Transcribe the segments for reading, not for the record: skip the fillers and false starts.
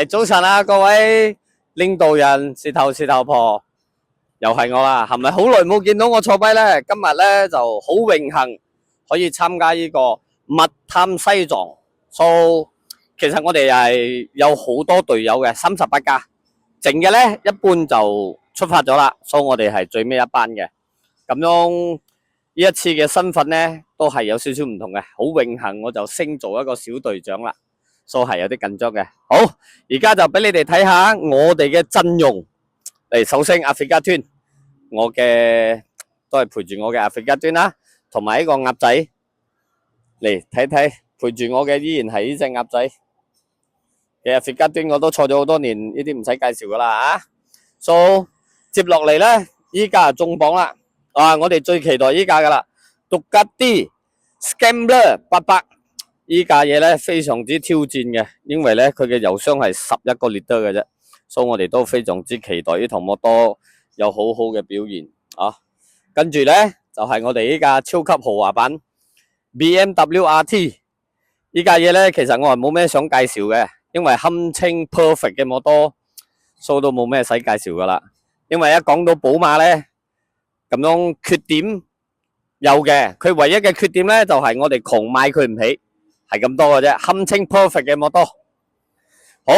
早晨啊，各位領導人、事頭婆，又係我啦。係咪好耐冇見到我坐低呢？今日呢就好榮幸可以參加呢個密探西藏。其實我哋係有好多隊友嘅，38架，剩嘅呢一半就出發咗啦。我哋係最尾一班嘅。咁樣呢一次嘅身份呢，都係有少少唔同嘅。好榮幸我就升做一個小隊長啦。係有啲緊張嘅。好，而家就俾你哋睇下我哋嘅陣容。嚟，首先阿菲加端，我嘅都係陪住我嘅阿菲加端啦，同埋呢個鴨仔嚟睇睇，陪住我嘅依然係呢隻鴨仔嘅阿菲加端，我都坐咗好多年，呢啲唔使介紹噶啦啊。接落嚟呢，依家就中榜啦。我哋最期待依家噶啦，獨家啲 Scrambler 800。依架嘢咧非常之挑戰嘅，因為咧佢嘅油箱係11個列嘅啫，我哋都非常之期待呢台摩托有好好嘅表現啊！跟住咧就係我哋呢架超級豪華版 BMW RT， 呢架嘢咧其實我係冇咩想介紹嘅，因為堪稱 perfect 嘅摩托，都冇咩使介紹噶啦。因為一講到寶馬咧，咁樣缺點有嘅，佢唯一嘅缺點咧就係我哋窮買佢唔起。係咁多嘅啫，堪稱 perfect 嘅摩托。好，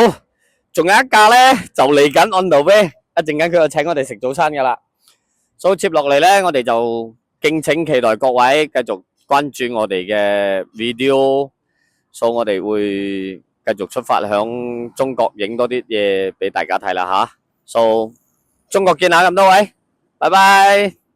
仲有一架咧就嚟緊 on the way，一陣間佢就請我哋食早餐噶啦。接落嚟咧，我哋就敬請期待各位繼續關注我哋嘅 video，我哋會繼續出發響中國影多啲嘢俾大家睇啦吓。中國見下咁多位，拜拜。